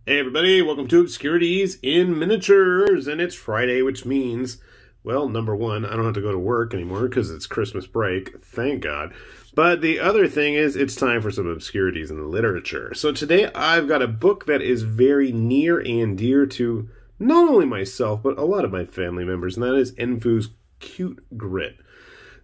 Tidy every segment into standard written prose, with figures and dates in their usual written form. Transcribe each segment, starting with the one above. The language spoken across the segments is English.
Hey everybody, welcome to Obscurities in Miniatures, and it's Friday, which means, well, number one, I don't have to go to work anymore because it's Christmas break, thank God. But the other thing is, it's time for some Obscurities in the literature. So today I've got a book that is very near and dear to not only myself, but a lot of my family members, and that is Enfu's Cute Grit.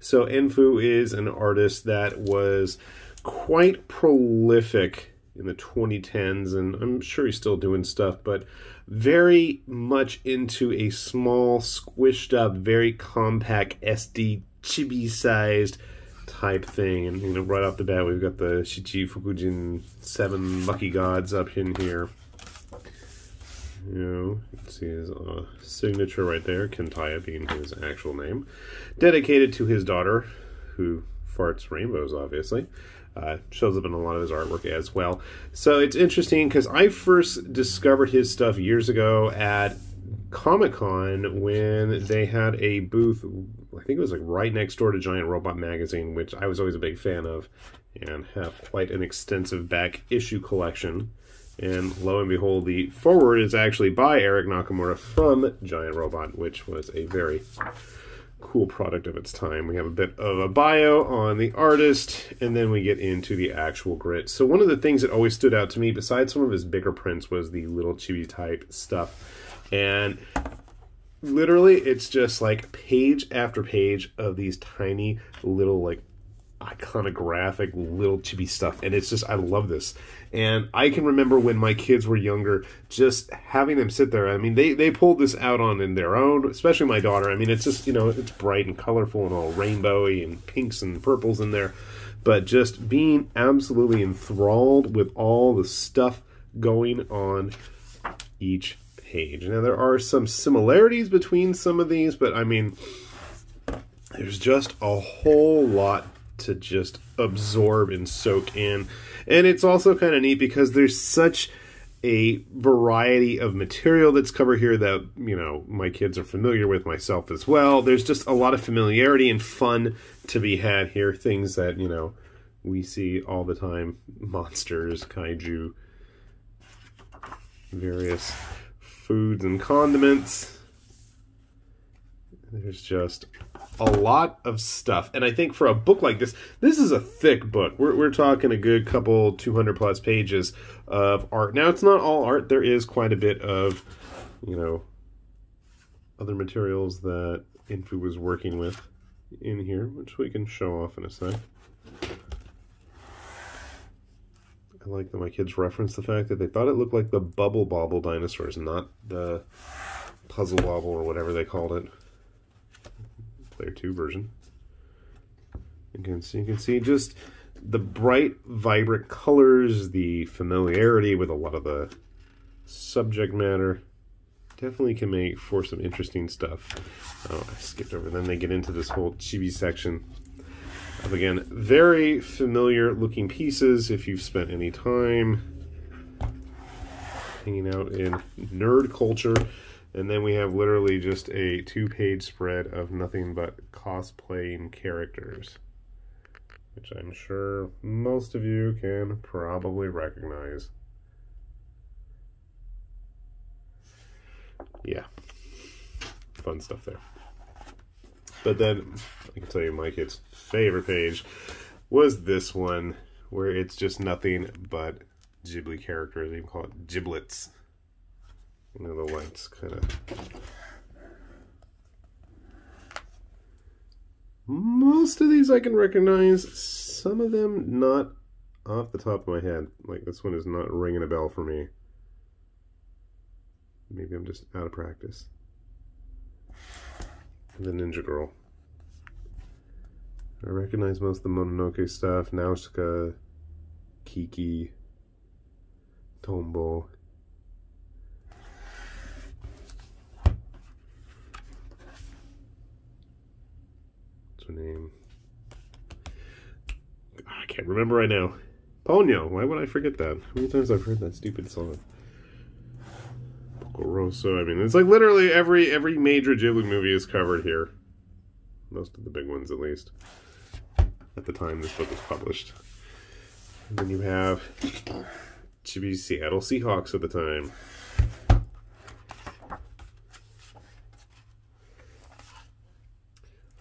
So Enfu is an artist that was quite prolific in the 2010s, and I'm sure he's still doing stuff, but very much into a small, squished up, very compact SD chibi-sized type thing. And you know, right off the bat, we've got the Shichi Fukujin 7 Lucky Gods up in here. You know, you can see his signature right there, Kentaya being his actual name. Dedicated to his daughter, who farts rainbows, obviously. Shows up in a lot of his artwork as well. So it's interesting because I first discovered his stuff years ago at Comic-Con when they had a booth, I think it was like right next door to Giant Robot Magazine, which I was always a big fan of, and have quite an extensive back issue collection. And lo and behold, the foreword is actually by Eric Nakamura from Giant Robot, which was a very cool product of its time. We have a bit of a bio on the artist, and then we get into the actual grit. So one of the things that always stood out to me, besides some of his bigger prints, was the little chibi type stuff. And literally, it's just like page after page of these tiny little like iconographic little chibi stuff, and it's just, I love this. And I can remember when my kids were younger, just having them sit there. I mean, they pulled this out on their own, especially my daughter. I mean, it's just, you know, it's bright and colorful and all rainbowy and pinks and purples in there, but just being absolutely enthralled with all the stuff going on each page. Now, there are some similarities between some of these, but I mean, there's just a whole lot to just absorb and soak in. And it's also kind of neat because there's such a variety of material that's covered here that, you know, my kids are familiar with, myself as well. There's just a lot of familiarity and fun to be had here. Things that, you know, we see all the time. Monsters, kaiju, various foods and condiments. There's just a lot of stuff. And I think for a book like this, this is a thick book. We're talking a good couple 200 plus pages of art. Now, it's not all art. There is quite a bit of, you know, other materials that Enfu was working with in here, which we can show off in a sec. I like that my kids referenced the fact that they thought it looked like the Bubble Bobble dinosaurs, not the Puzzle Wobble or whatever they called it. Player 2 version. You can see just the bright, vibrant colors, the familiarity with a lot of the subject matter. Definitely can make for some interesting stuff. Oh, I skipped over. Then they get into this whole chibi section of, again, very familiar looking pieces if you've spent any time hanging out in nerd culture. And then we have literally just a 2-page spread of nothing but cosplaying characters, which I'm sure most of you can probably recognize. Yeah, fun stuff there. But then, I can tell you my kid's favorite page was this one, where it's just nothing but Ghibli characters. They even call it giblets. You know, the lights kind of... Most of these I can recognize. Some of them not off the top of my head. Like, this one is not ringing a bell for me. Maybe I'm just out of practice. And the Ninja Girl. I recognize most of the Mononoke stuff. Nausicaa, Kiki, Tombo. Her name, I can't remember right now. Ponyo. Why would I forget that? How many times I've heard that stupid song? Poco Rosso. I mean, it's like literally every major Ghibli movie is covered here. Most of the big ones, at least, at the time this book was published. And then you have to be Seattle Seahawks at the time.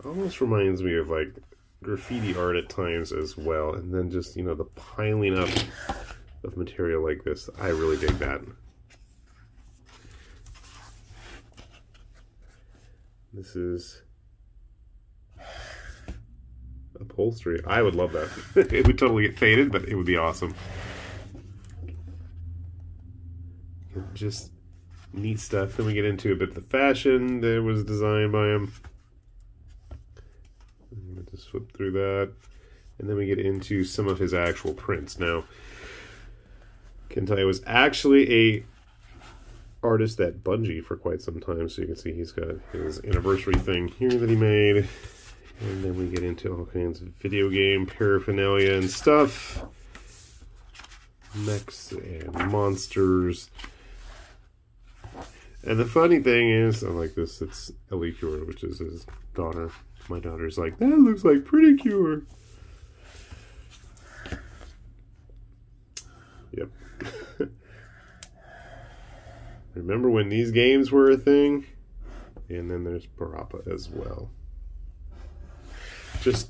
Almost reminds me of like graffiti art at times as well, and then just, you know, the piling up of material like this. I really dig that. This is upholstery. I would love that. It would totally get faded, but it would be awesome. Just neat stuff. Then we get into a bit of the fashion that was designed by him. I'm going to just flip through that. And then we get into some of his actual prints. Now, Kentai was actually a artist at Bungie for quite some time, so you can see he's got his anniversary thing here that he made. And then we get into all kinds of video game paraphernalia and stuff. Mechs and monsters. And the funny thing is, I like this, it's Ellie Cure, which is his daughter. My daughter's like, that looks like Pretty Cure. Yep. Remember when these games were a thing? And then there's Parappa as well. Just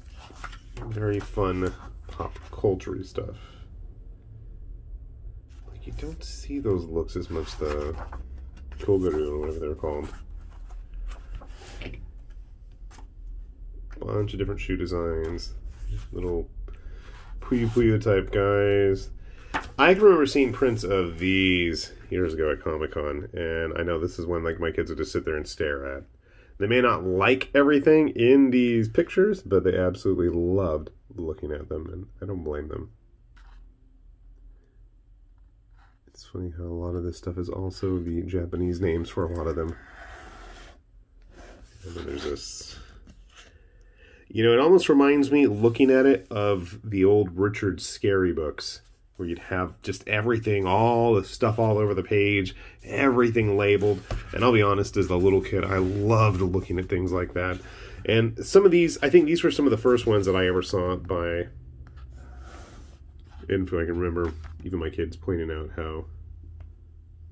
very fun pop culture stuff. Like, you don't see those looks as much, the Koguru or whatever they're called. Bunch of different shoe designs. Little Puyo Puyo type guys. I can remember seeing prints of these years ago at Comic-Con, and I know this is one like my kids would just sit there and stare at. They may not like everything in these pictures, but they absolutely loved looking at them, and I don't blame them. It's funny how a lot of this stuff is also the Japanese names for a lot of them. And then there's this... You know, it almost reminds me, looking at it, of the old Richard Scarry books, where you'd have just everything, all the stuff all over the page, everything labeled. And I'll be honest, as a little kid, I loved looking at things like that. And some of these, I think these were some of the first ones that I ever saw by Enfu. I can remember even my kids pointing out how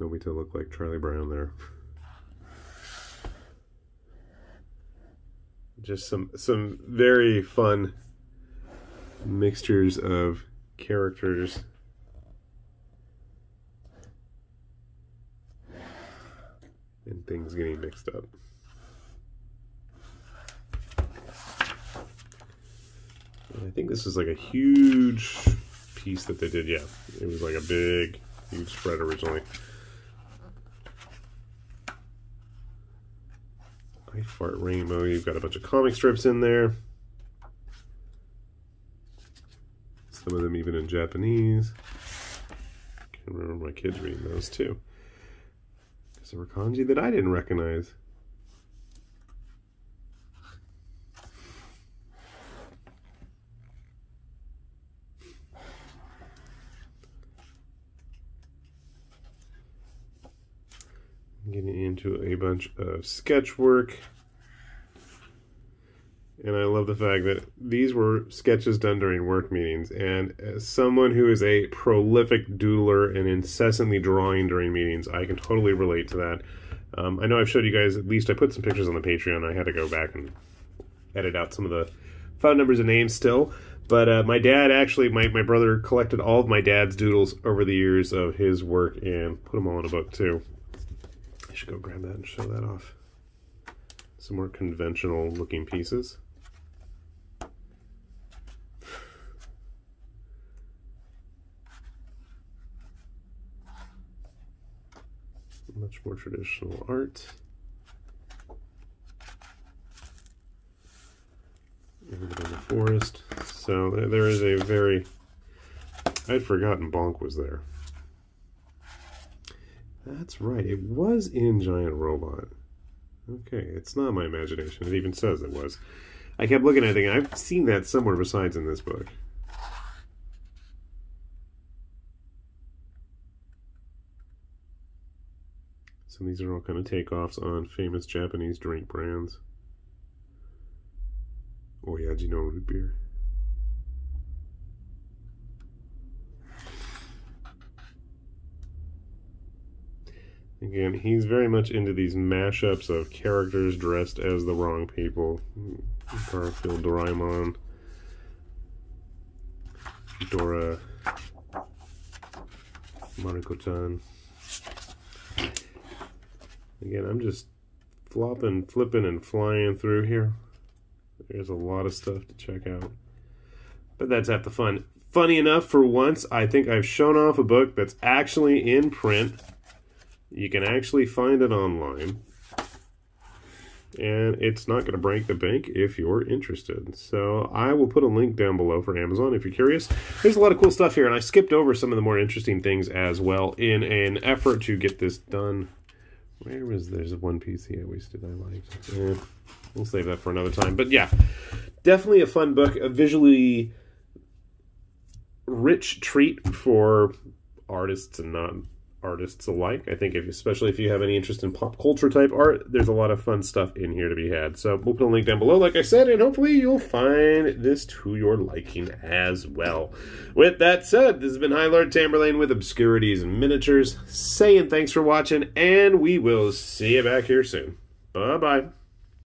Nobita looked like Charlie Brown there. Just some very fun mixtures of characters. And things getting mixed up. And I think this is like a huge piece that they did. Yeah, it was like a big, huge spread originally. I Fart Rainbow. You've got a bunch of comic strips in there. Some of them even in Japanese. I can remember my kids reading those too. There's a kanji that I didn't recognize. Getting into a bunch of sketch work. And I love the fact that these were sketches done during work meetings. And as someone who is a prolific doodler and incessantly drawing during meetings, I can totally relate to that. I know I've showed you guys, at least I put some pictures on the Patreon. I had to go back and edit out some of the phone numbers and names still. But my dad actually, my brother collected all of my dad's doodles over the years of his work and put them all in a book too. I should go grab that and show that off. Some more conventional looking pieces. Much more traditional art. Everybody in the forest. So there is a very... I'd forgotten Bonk was there. That's right, it was in Giant Robot. Okay, it's not my imagination. It even says it was. I kept looking at it thinking, I've seen that somewhere besides in this book. So these are all kind of takeoffs on famous Japanese drink brands. Oyaji no root beer. Again, he's very much into these mashups of characters dressed as the wrong people. Garfield, Doraemon, Dora, Mariko-chan. Again, I'm just flopping, flipping, and flying through here. There's a lot of stuff to check out. But that's half the fun. Funny enough, for once, I think I've shown off a book that's actually in print. You can actually find it online. And it's not going to break the bank if you're interested. So I will put a link down below for Amazon if you're curious. There's a lot of cool stuff here, and I skipped over some of the more interesting things as well in an effort to get this done. Where was there's one piece here I wasted I liked. We'll save that for another time. But yeah, definitely a fun book, a visually rich treat for artists and non-artists alike. I think especially if you have any interest in pop culture type art, there's a lot of fun stuff in here to be had. So we'll put a link down below, like I said, and hopefully you'll find this to your liking as well. With that said, this has been High Lord Tamberlane with Obscurities and Miniatures, saying thanks for watching, and we will see you back here soon. Bye-bye.